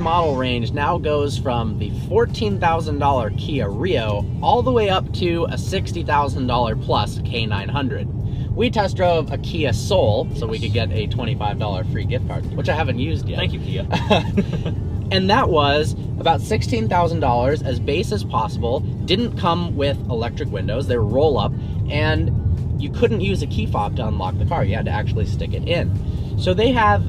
model range now goes from the $14,000 Kia Rio all the way up to a $60,000 plus K900. We test drove a Kia Soul, so we could get a $25 free gift card, which I haven't used yet. Thank you, Kia. And that was about $16,000, as base as possible. Didn't come with electric windows, they were roll up, and you couldn't use a key fob to unlock the car. You had to actually stick it in. So they have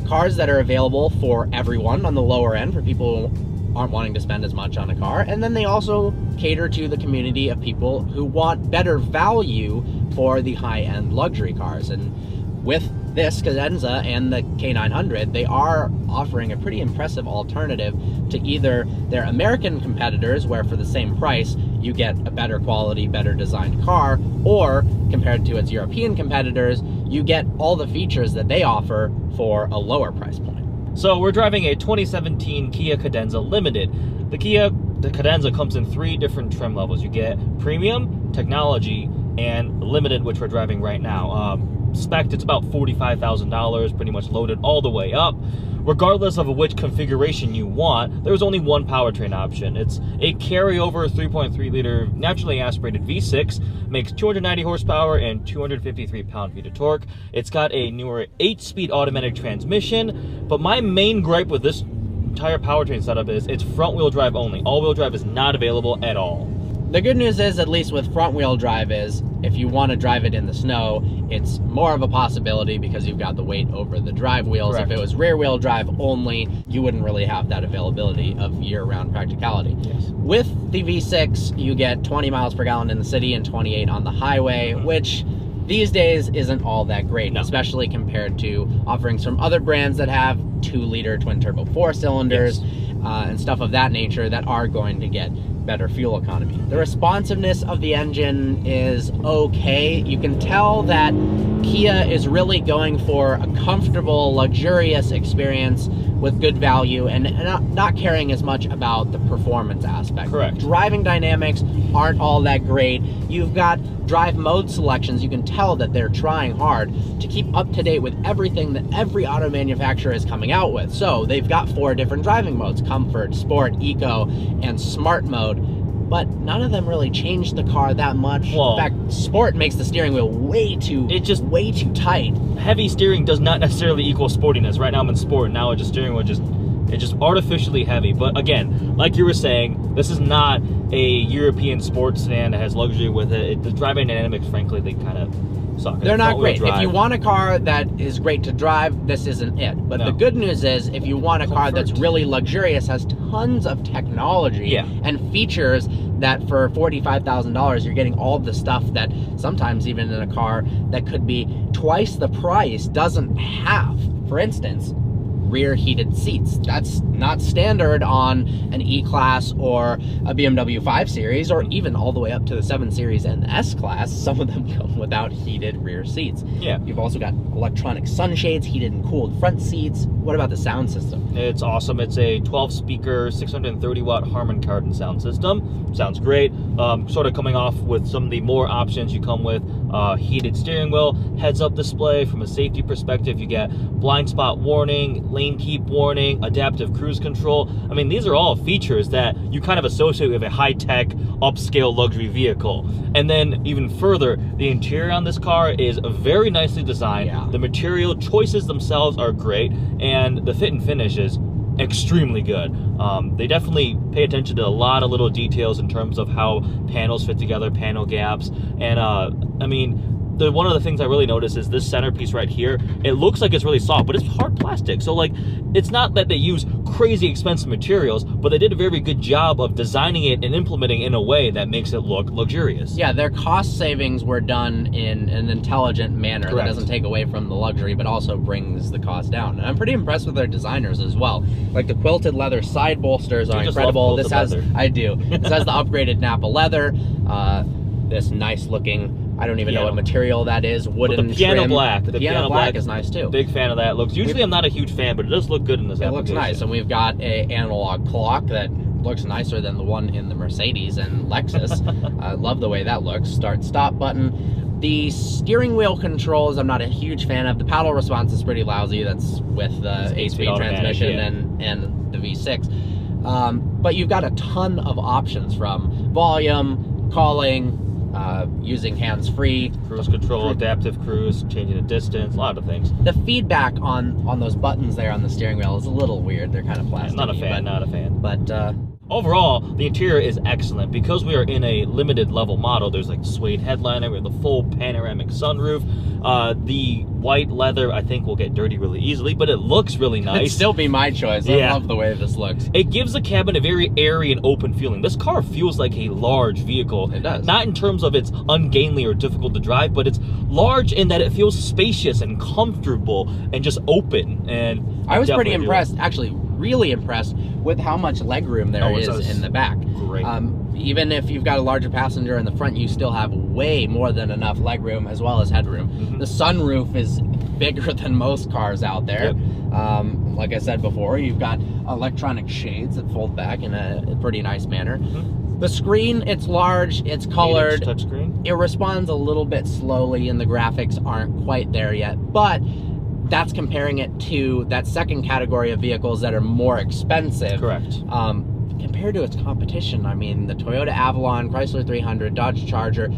cars that are available for everyone on the lower end, for people who aren't wanting to spend as much on a car. And then they also cater to the community of people who want better value for the high-end luxury cars. And with this Cadenza and the K900, they are offering a pretty impressive alternative to either their American competitors, where for the same price you get a better quality, better designed car, or compared to its European competitors, you get all the features that they offer for a lower price point. So we're driving a 2017 Kia Cadenza Limited. The Cadenza comes in 3 different trim levels. You get Premium, Technology, and Limited, which we're driving right now. Spec, it's about $45,000, pretty much loaded all the way up. Regardless of which configuration you want, there's only one powertrain option. It's a carryover 3.3-liter naturally aspirated V6, makes 290 horsepower and 253 pound-feet of torque. It's got a newer 8-speed automatic transmission, but my main gripe with this entire powertrain setup is it's front-wheel drive only. All-wheel drive is not available at all. The good news is, at least with front-wheel drive, is if you want to drive it in the snow, it's more of a possibility because you've got the weight over the drive wheels. Correct. If it was rear-wheel drive only, you wouldn't really have that availability of year-round practicality. Yes. With the V6, you get 20 miles per gallon in the city and 28 on the highway, which these days isn't all that great, especially compared to offerings from other brands that have 2-liter twin-turbo 4-cylinders, and stuff of that nature that are going to get better fuel economy. The responsiveness of the engine is okay. You can tell that Kia is really going for a comfortable, luxurious experience with good value and not caring as much about the performance aspect. Correct. Driving dynamics aren't all that great. You've got drive mode selections. You can tell that they're trying hard to keep up to date with everything that every auto manufacturer is coming out with. So they've got 4 different driving modes: Comfort, Sport, Eco, and Smart mode. But none of them really changed the car that much. Well, in fact, Sport makes the steering wheel way too tight. Heavy steering does not necessarily equal sportiness. Right now I'm in Sport, now it's just steering wheel it's just artificially heavy. But again, like you were saying, this is not a European sports sedan that has luxury with it. The driving dynamics, frankly, they kind of suck. They're not great. If you want a car that is great to drive, this isn't it. But the good news is, if you want a car that's really luxurious, has tons of technology and features that for $45,000, you're getting all the stuff that sometimes even in a car that could be twice the price doesn't have. For instance, rear heated seats. That's not standard on an E-Class or a BMW 5 Series, or even all the way up to the 7 Series and the S-Class. Some of them come without heated rear seats. Yeah. You've also got electronic sunshades, heated and cooled front seats. What about the sound system? It's awesome. It's a 12-speaker, 630-watt Harman Kardon sound system. Sounds great. Sort of coming off with some of the more options you come with. Heated steering wheel, heads-up display. From a safety perspective, you get blind spot warning, lane keep warning, adaptive cruise control. I mean, these are all features that you kind of associate with a high-tech, upscale luxury vehicle. And then even further, the interior on this car is very nicely designed. Yeah. The material choices themselves are great, and the fit and finish is extremely good. They definitely pay attention to a lot of little details in terms of how panels fit together, panel gaps, and I mean, one of the things I really noticed is this centerpiece right here. It looks like it's really soft, but it's hard plastic. So like, it's not that they use crazy expensive materials, but they did a very good job of designing it and implementing it in a way that makes it look luxurious. Yeah, their cost savings were done in an intelligent manner. That doesn't take away from the luxury, but also brings the cost down. And I'm pretty impressed with their designers as well. Like the quilted leather side bolsters are incredible. This has, I do. This has the upgraded Napa leather. This nice looking, I don't even know what material that is, wooden the piano trim. black. The piano black is nice too. Big fan of that. Usually I'm not a huge fan, but it does look good in this application. It looks nice, and we've got a analog clock that looks nicer than the one in the Mercedes and Lexus. I love the way that looks. Start-stop button. The steering wheel controls, I'm not a huge fan of. The paddle response is pretty lousy. That's with the 8-speed transmission and the V6. But you've got a ton of options, from volume, calling, using hands-free, cruise control, adaptive cruise, changing the distance, a lot of things. The feedback on those buttons there on the steering wheel is a little weird. They're kind of plastic. Not a fan. But overall, the interior is excellent. Because we are in a limited level model, there's like the suede headliner, we have the full panoramic sunroof. The white leather, I think, will get dirty really easily, but it looks really nice. It'd still be my choice. I love the way this looks. It gives the cabin a very airy and open feeling. This car feels like a large vehicle. It does. Not in terms of it's ungainly or difficult to drive, but it's large in that it feels spacious and comfortable and just open. And I was pretty impressed, actually really impressed, with how much legroom there is in the back. Great. Even if you've got a larger passenger in the front, you still have way more than enough legroom as well as headroom. The sunroof is bigger than most cars out there. Like I said before, you've got electronic shades that fold back in a pretty nice manner. The screen, it's large, it's colored. Touchscreen. It responds a little bit slowly and the graphics aren't quite there yet, but that's comparing it to that second category of vehicles that are more expensive. Correct. Compared to its competition, I mean, the Toyota Avalon, Chrysler 300, Dodge Charger,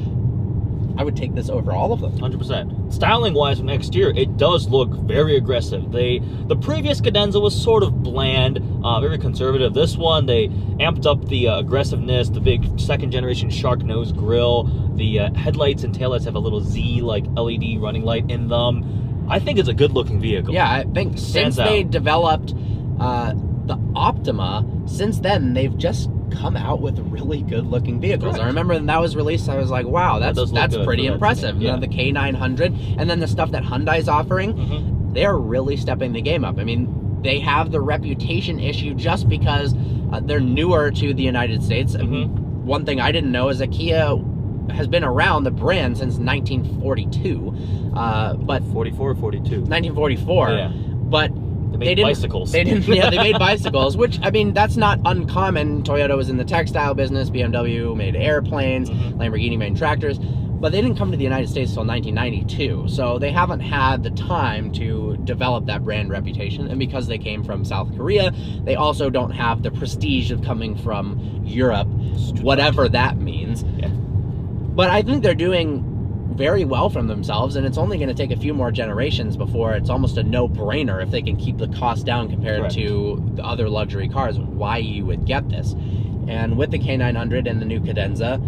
I would take this over all of them. 100%. Styling-wise, from the exterior, it does look very aggressive. The previous Cadenza was sort of bland, very conservative. This one, they amped up the aggressiveness, the big second-generation shark nose grille. The headlights and taillights have a little Z-like LED running light in them. I think it's a good-looking vehicle. Yeah, I think since they developed the Optima, since then, they've just come out with really good-looking vehicles. Correct. I remember when that was released, I was like, wow, that's pretty impressive. You know, the K900, and then the stuff that Hyundai's offering, they're really stepping the game up. I mean, they have the reputation issue just because they're newer to the United States. And one thing I didn't know is that Kia has been around the brand since 1942. But 44 or 42? 1944. Yeah. But They made bicycles. They didn't. Yeah, they made bicycles, which, I mean, that's not uncommon. Toyota was in the textile business. BMW made airplanes. Lamborghini made tractors. But they didn't come to the United States until 1992. So they haven't had the time to develop that brand reputation. And because they came from South Korea, they also don't have the prestige of coming from Europe, whatever that means. Yeah. But I think they're doing very well from themselves, and it's only going to take a few more generations before it's almost a no-brainer if they can keep the cost down compared to the other luxury cars, why you would get this. And with the K900 and the new Cadenza,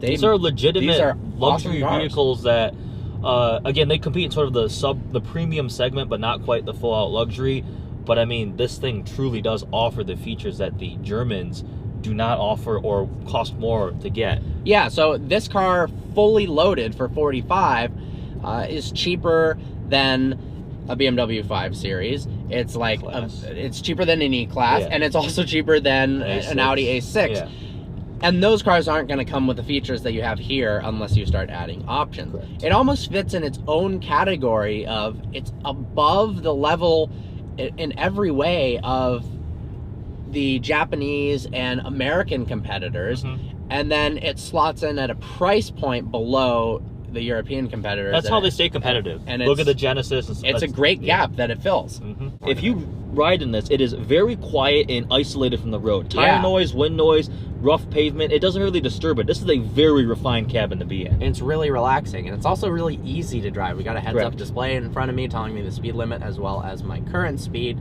these are legitimate luxury awesome vehicles that, again, they compete in sort of the premium segment, but not quite the full-out luxury. But I mean, this thing truly does offer the features that the Germans do not offer or cost more to get. Yeah, so this car fully loaded for 45 is cheaper than a BMW 5 Series. It's like it's cheaper than an E-Class, and it's also cheaper than an Audi A6. Yeah. And those cars aren't going to come with the features that you have here unless you start adding options. It almost fits in its own category of it's above the level in every way of the Japanese and American competitors, and then it slots in at a price point below the European competitors. That's how they stay competitive. And look at the Genesis. It's a great gap that it fills. If you ride in this, it is very quiet and isolated from the road. Tire noise, wind noise, rough pavement, it doesn't really disturb it. This is a very refined cabin to be in. And it's really relaxing, and it's also really easy to drive. We got a heads-up display in front of me telling me the speed limit as well as my current speed.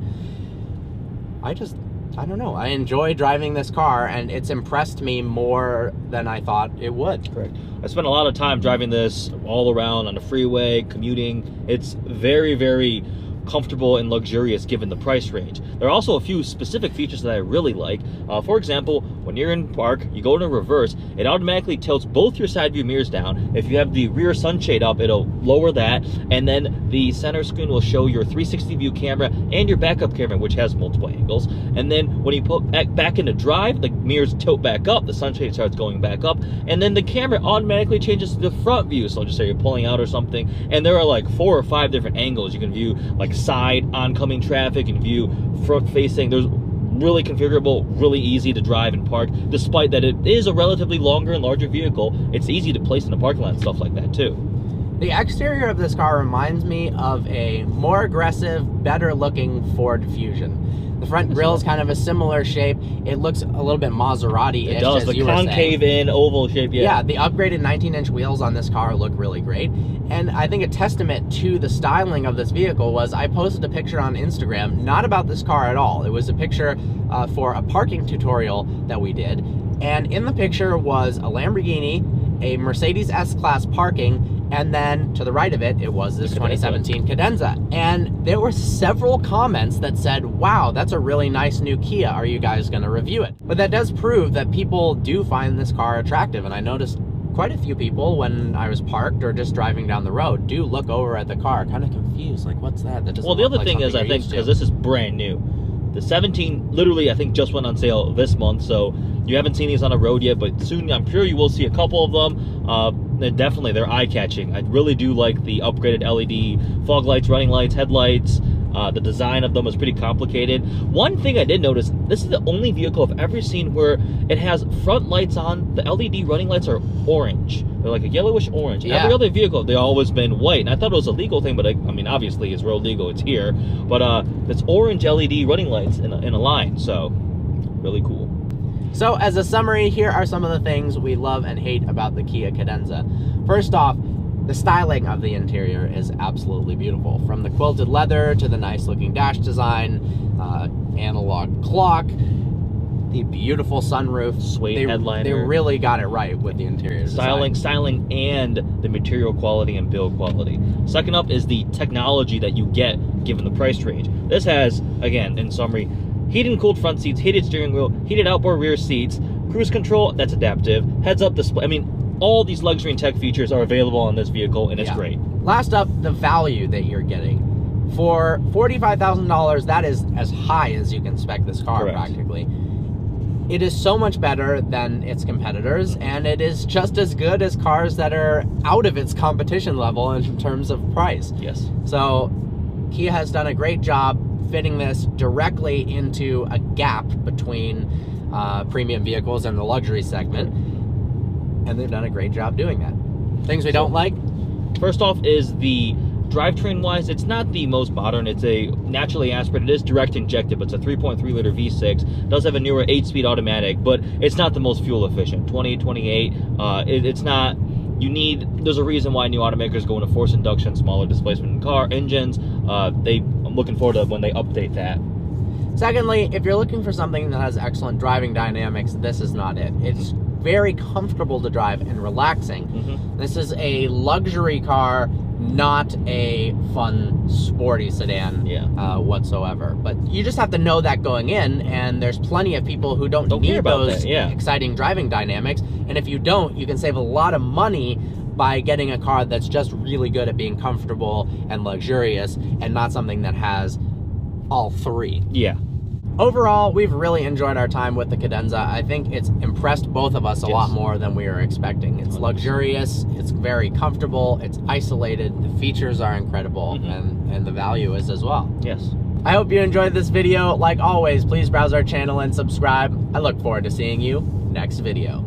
I don't know. I enjoy driving this car, and it's impressed me more than I thought it would. Correct. I spent a lot of time driving this all around on the freeway, commuting. It's very, very comfortable and luxurious given the price range. There are also a few specific features that I really like. For example, when you're in park, you go to reverse, it automatically tilts both your side view mirrors down. If you have the rear sunshade up, it'll lower that, and then the center screen will show your 360 view camera and your backup camera, which has multiple angles. And then when you put back into drive, the mirrors tilt back up, the sunshade starts going back up, and then the camera automatically changes to the front view. So just say you're pulling out or something, and there are like 4 or 5 different angles. You can view like side oncoming traffic and view front facing. There's really configurable, really easy to drive and park. Despite that it is a relatively longer and larger vehicle, it's easy to place in a parking lot and stuff like that too. The exterior of this car reminds me of a more aggressive, better looking Ford Fusion. The front grille is kind of a similar shape. It looks a little bit Maserati-ish. It does, the concave in oval shape, yeah. Yeah, the upgraded 19-inch wheels on this car look really great. And I think a testament to the styling of this vehicle was I posted a picture on Instagram, not about this car at all. It was a picture for a parking tutorial that we did. And in the picture was a Lamborghini, a Mercedes S-Class parking, and then to the right of it, it was this 2017 Cadenza. And there were several comments that said, wow, that's a really nice new Kia. Are you guys gonna review it? But that does prove that people do find this car attractive. And I noticed quite a few people when I was parked or just driving down the road do look over at the car, kind of confused, like, what's that? That doesn't Well, the look other like thing is, I think, because this is brand new, the 17 literally, I think, just went on sale this month, so you haven't seen these on the road yet, but soon I'm sure you will see a couple of them. They're eye-catching. I really do like the upgraded LED fog lights, running lights, headlights. The design of them is pretty complicated. One thing I did notice, this is the only vehicle I've ever seen where it has front lights on. The LED running lights are orange. They're like a yellowish orange. Yeah. Every other vehicle, they've always been white. And I thought it was a legal thing, but I mean, obviously it's real legal. It's here. But it's orange LED running lights in a line. So, really cool. So as a summary, here are some of the things we love and hate about the Kia Cadenza. First off, the styling of the interior is absolutely beautiful. From the quilted leather to the nice looking dash design, analog clock, the beautiful sunroof. Suede headliner. They really got it right with the interior design. Styling and the material quality and build quality. Second up is the technology that you get given the price range. This has, again, in summary, heated and cooled front seats, heated steering wheel, heated outboard rear seats, cruise control, that's adaptive, heads-up display. I mean, all these luxury and tech features are available on this vehicle, and it's great. Last up, the value that you're getting. For $45,000, that is as high as you can spec this car, practically. It is so much better than its competitors, and it is just as good as cars that are out of its competition level in terms of price. Yes. So, Kia has done a great job fitting this directly into a gap between premium vehicles and the luxury segment, and they've done a great job doing that. Things we don't like? First off is the drivetrain wise, it's not the most modern. It's a naturally aspirated, it is direct injected, but it's a 3.3 liter V6. It does have a newer 8-speed automatic, but it's not the most fuel efficient. 20, 28, it's not. There's a reason why new automakers go into forced induction, smaller displacement in car engines. I'm looking forward to when they update that. Secondly, if you're looking for something that has excellent driving dynamics, this is not it. It's very comfortable to drive and relaxing. This is a luxury car, not a fun, sporty sedan whatsoever. But you just have to know that going in, and there's plenty of people who don't need those exciting driving dynamics. And if you don't, you can save a lot of money by getting a car that's just really good at being comfortable and luxurious, and not something that has all three. Yeah. Overall, we've really enjoyed our time with the Cadenza. I think it's impressed both of us a lot more than we were expecting. It's luxurious, it's very comfortable, it's isolated, the features are incredible, and the value is as well. Yes. I hope you enjoyed this video. Like always, please browse our channel and subscribe. I look forward to seeing you next video.